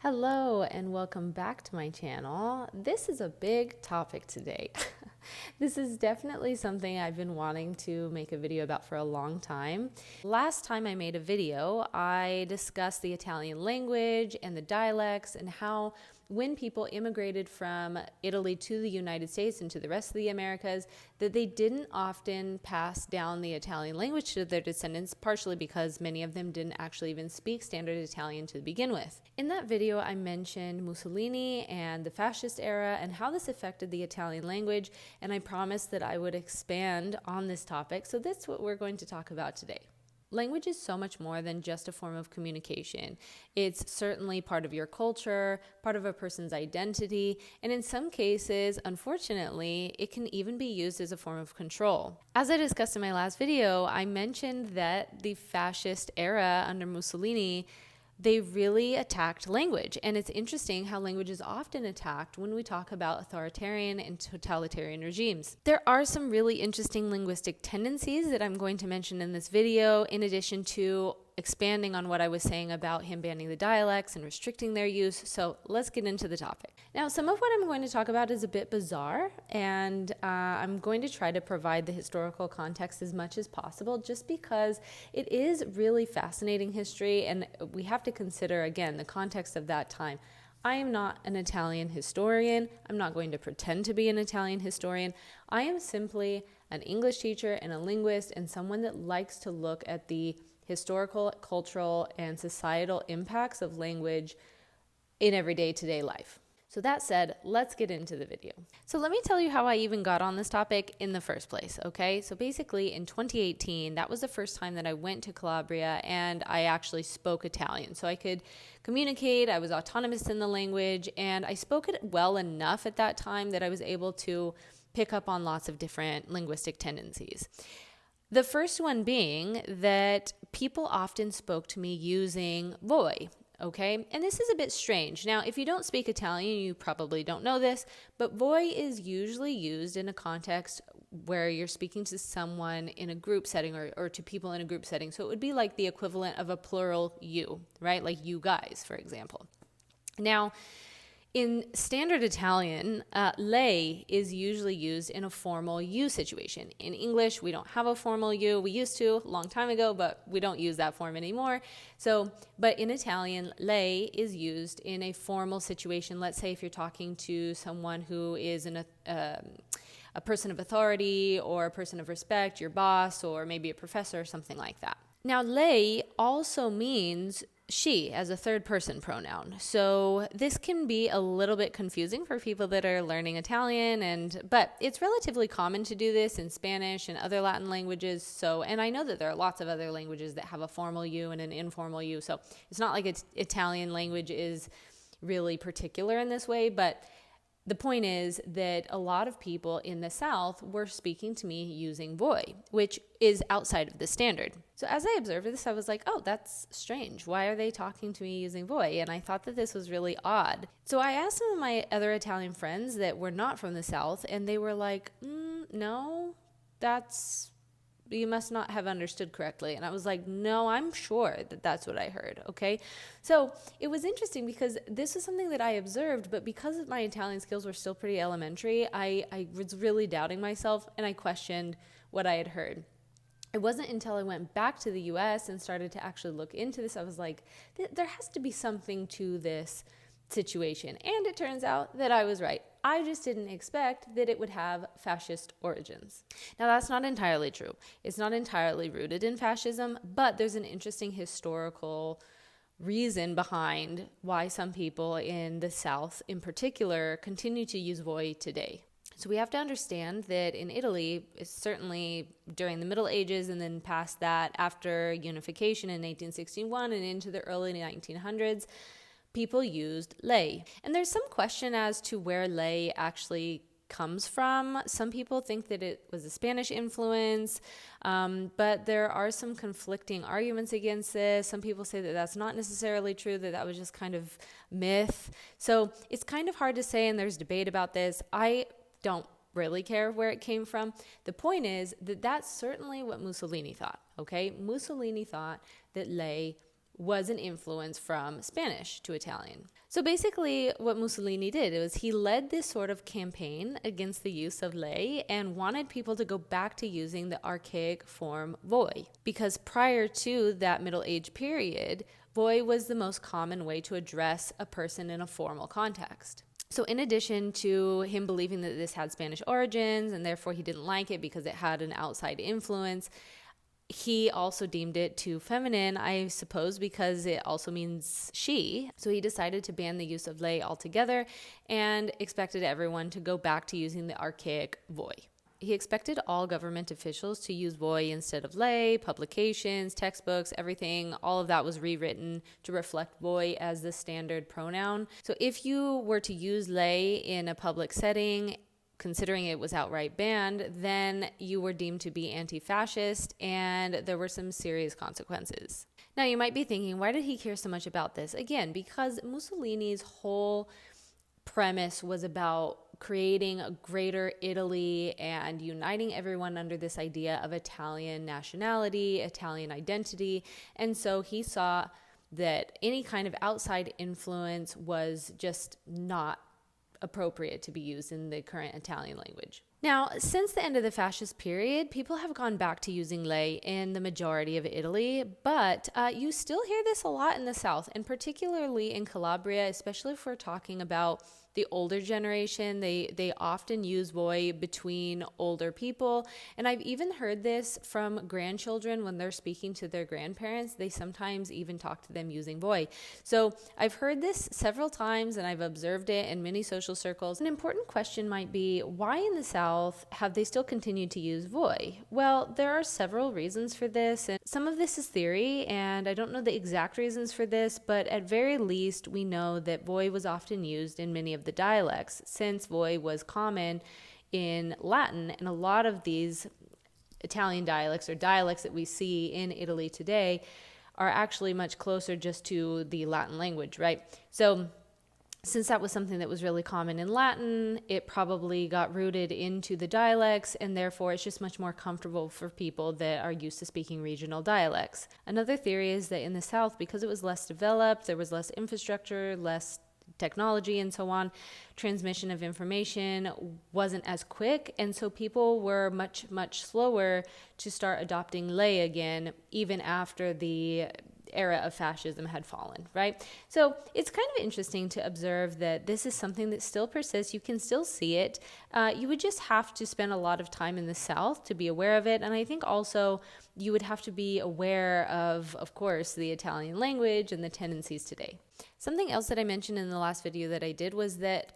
Hello and welcome back to my channel. This is a big topic today. This is definitely something I've been wanting to make a video about for a long time. Last time I made a video, I discussed the Italian language and the dialects and how when people immigrated from Italy to the United States and to the rest of the Americas, that they didn't often pass down the Italian language to their descendants, partially because many of them didn't actually even speak standard Italian to begin with. In that video, I mentioned Mussolini and the fascist era and how this affected the Italian language, and I promised that I would expand on this topic, so that's what we're going to talk about today. Language is so much more than just a form of communication. It's certainly part of your culture, part of a person's identity, and in some cases, unfortunately, it can even be used as a form of control. As I discussed in my last video, I mentioned that the fascist era under Mussolini, they really attacked language. And it's interesting how language is often attacked when we talk about authoritarian and totalitarian regimes. There are some really interesting linguistic tendencies that I'm going to mention in this video, in addition to expanding on what I was saying about him banning the dialects and restricting their use. So let's get into the topic. Now, some of what I'm going to talk about is a bit bizarre, and I'm going to try to provide the historical context as much as possible, just because it is really fascinating history, and we have to consider, again, the context of that time. I am not an Italian historian. I'm not going to pretend to be an Italian historian. I am simply an English teacher and a linguist and someone that likes to look at the historical, cultural, and societal impacts of language in everyday today life. So that said, let's get into the video. So let me tell you how I even got on this topic in the first place, okay? So basically in 2018, that was the first time that I went to Calabria and I actually spoke Italian. So I could communicate, I was autonomous in the language, and I spoke it well enough at that time that I was able to pick up on lots of different linguistic tendencies. The first one being that people often spoke to me using voi, okay? And this is a bit strange. Now, if you don't speak Italian, you probably don't know this, but voi is usually used in a context where you're speaking to someone in a group setting or to people in a group setting. So it would be like the equivalent of a plural you, right? Like you guys, for example. Now, in standard Italian, lei is usually used in a formal you situation. In English, we don't have a formal you. We used to a long time ago, but we don't use that form anymore. But in Italian, lei is used in a formal situation. Let's say if you're talking to someone who is a person of authority or a person of respect, your boss, or maybe a professor or something like that. Now, lei also means she as a third person pronoun. So this can be a little bit confusing for people that are learning Italian, but it's relatively common to do this in Spanish and other Latin languages. And I know that there are lots of other languages that have a formal you and an informal you. So it's not like Italian language is really particular in this way, but the point is that a lot of people in the South were speaking to me using voi, which is outside of the standard. So as I observed this, I was like, oh, that's strange. Why are they talking to me using voi? And I thought that this was really odd. So I asked some of my other Italian friends that were not from the South, and they were like, no, you must not have understood correctly. And I was like, no, I'm sure that that's what I heard, okay? So it was interesting because this was something that I observed, but because my Italian skills were still pretty elementary, I was really doubting myself, and I questioned what I had heard. It wasn't until I went back to the US and started to actually look into this, I was like, there has to be something to this situation. And it turns out that I was right. I just didn't expect that it would have fascist origins. Now, that's not entirely true. It's not entirely rooted in fascism, but there's an interesting historical reason behind why some people in the South in particular continue to use voi today. So we have to understand that in Italy, certainly during the Middle Ages and then past that, after unification in 1861 and into the early 1900s, people used lei. And there's some question as to where lei actually comes from. Some people think that it was a Spanish influence, but there are some conflicting arguments against this. Some people say that that's not necessarily true, that was just kind of myth. So it's kind of hard to say, and there's debate about this. I don't really care where it came from. The point is that that's certainly what Mussolini thought, okay? Mussolini thought that lei was an influence from Spanish to Italian. So basically what Mussolini did was he led this sort of campaign against the use of lei and wanted people to go back to using the archaic form voi. Because prior to that Middle Age period, voi was the most common way to address a person in a formal context. So in addition to him believing that this had Spanish origins and therefore he didn't like it because it had an outside influence, he also deemed it too feminine, I suppose, because it also means she. So he decided to ban the use of lei altogether and expected everyone to go back to using the archaic voi. He expected all government officials to use voi instead of lei, publications, textbooks, everything, all of that was rewritten to reflect voi as the standard pronoun. So if you were to use lei in a public setting, considering it was outright banned, then you were deemed to be anti-fascist and there were some serious consequences. Now you might be thinking, why did he care so much about this? Again, because Mussolini's whole premise was about creating a greater Italy and uniting everyone under this idea of Italian nationality, Italian identity. And so he saw that any kind of outside influence was just not appropriate to be used in the current Italian language. Now, since the end of the fascist period, people have gone back to using lei in the majority of Italy, but you still hear this a lot in the South, and particularly in Calabria, especially if we're talking about the older generation. They often use voi between older people, and I've even heard this from grandchildren when they're speaking to their grandparents. They sometimes even talk to them using voi. So I've heard this several times, and I've observed it in many social circles. An important question might be, why in the South have they still continued to use voi? Well, there are several reasons for this, and some of this is theory, and I don't know the exact reasons for this, but at very least, we know that voi was often used in many of the dialects, since voi was common in Latin, and a lot of these Italian dialects or dialects that we see in Italy today are actually much closer just to the Latin language, right? So since that was something that was really common in Latin, it probably got rooted into the dialects, and therefore it's just much more comfortable for people that are used to speaking regional dialects. Another theory is that in the South, because it was less developed, there was less infrastructure, less technology and so on, transmission of information wasn't as quick, and so people were much slower to start adopting lei again, even after the era of fascism had fallen, right? So it's kind of interesting to observe that this is something that still persists. You can still see it. You would just have to spend a lot of time in the South to be aware of it. And I think also you would have to be aware of course, the Italian language and the tendencies today. Something else that I mentioned in the last video that I did was that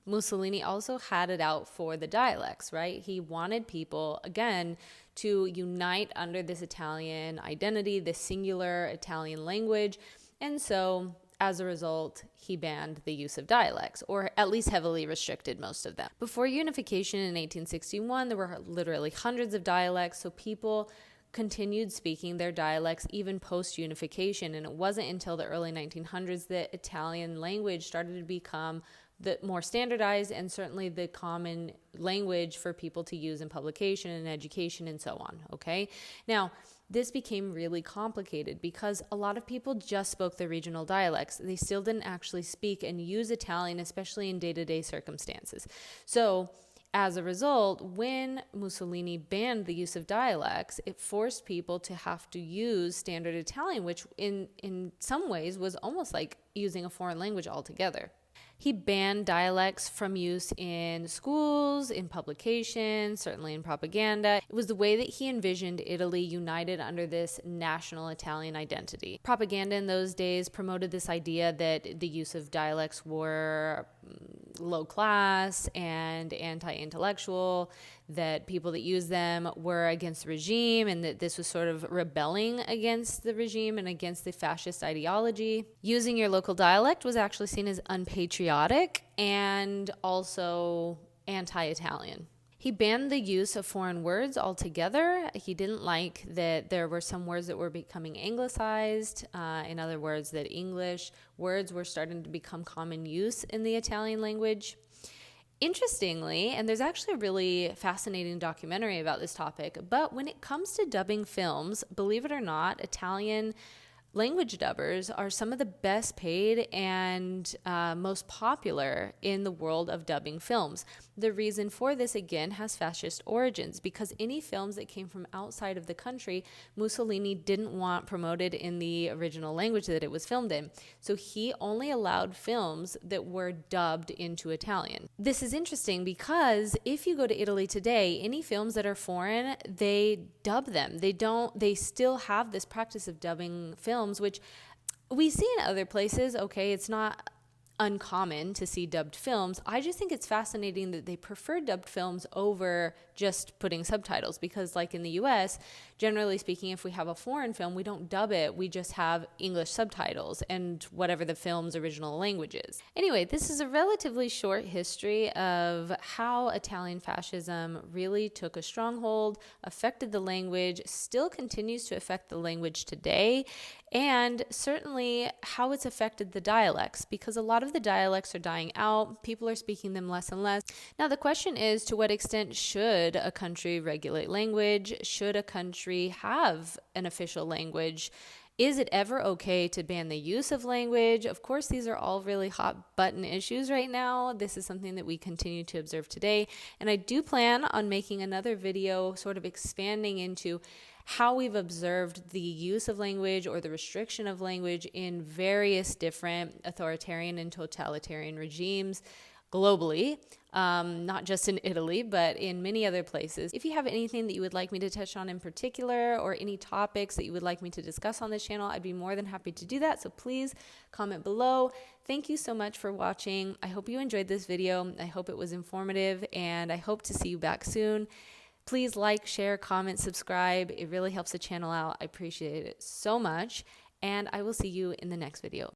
Mussolini also had it out for the dialects, right? He wanted people, again, to unite under this Italian identity, this singular Italian language. And so as a result, he banned the use of dialects, or at least heavily restricted most of them. Before unification in 1861, there were literally hundreds of dialects, so people continued speaking their dialects even post-unification. And it wasn't until the early 1900s that Italian language started to become the more standardized and certainly the common language for people to use in publication and education and so on, okay? Now, this became really complicated because a lot of people just spoke the regional dialects. They still didn't actually speak and use Italian, especially in day-to-day circumstances. So as a result, when Mussolini banned the use of dialects, it forced people to have to use standard Italian, which in some ways was almost like using a foreign language altogether. He banned dialects from use in schools, in publications, certainly in propaganda. It was the way that he envisioned Italy united under this national Italian identity. Propaganda in those days promoted this idea that the use of dialects were low class and anti-intellectual, that people that used them were against the regime, and that this was sort of rebelling against the regime and against the fascist ideology. Using your local dialect was actually seen as unpatriotic and also anti-Italian. He banned the use of foreign words altogether. He didn't like that there were some words that were becoming anglicized. In other words, that English words were starting to become common use in the Italian language. Interestingly, and there's actually a really fascinating documentary about this topic, but when it comes to dubbing films, believe it or not, Italian language dubbers are some of the best paid and most popular in the world of dubbing films. The reason for this, again, has fascist origins, because any films that came from outside of the country, Mussolini didn't want promoted in the original language that it was filmed in. So he only allowed films that were dubbed into Italian. This is interesting because if you go to Italy today, any films that are foreign, they dub them. They still have this practice of dubbing films, which we see in other places. Okay, it's not uncommon to see dubbed films. I just think it's fascinating that they prefer dubbed films over just putting subtitles, because like in the US, generally speaking, if we have a foreign film, we don't dub it, we just have English subtitles and whatever the film's original language is. Anyway, this is a relatively short history of how Italian fascism really took a stronghold, affected the language, still continues to affect the language today, and certainly how it's affected the dialects, because a lot of the dialects are dying out. People are speaking them less and less. Now, the question is, to what extent should a country regulate language? Should a country have an official language? Is it ever okay to ban the use of language? Of course, these are all really hot button issues right now. This is something that we continue to observe today. And I do plan on making another video sort of expanding into how we've observed the use of language or the restriction of language in various different authoritarian and totalitarian regimes globally, not just in Italy, but in many other places. If you have anything that you would like me to touch on in particular, or any topics that you would like me to discuss on this channel, I'd be more than happy to do that. So please comment below. Thank you so much for watching. I hope you enjoyed this video. I hope it was informative, and I hope to see you back soon. Please like, share, comment, subscribe. It really helps the channel out. I appreciate it so much. And I will see you in the next video.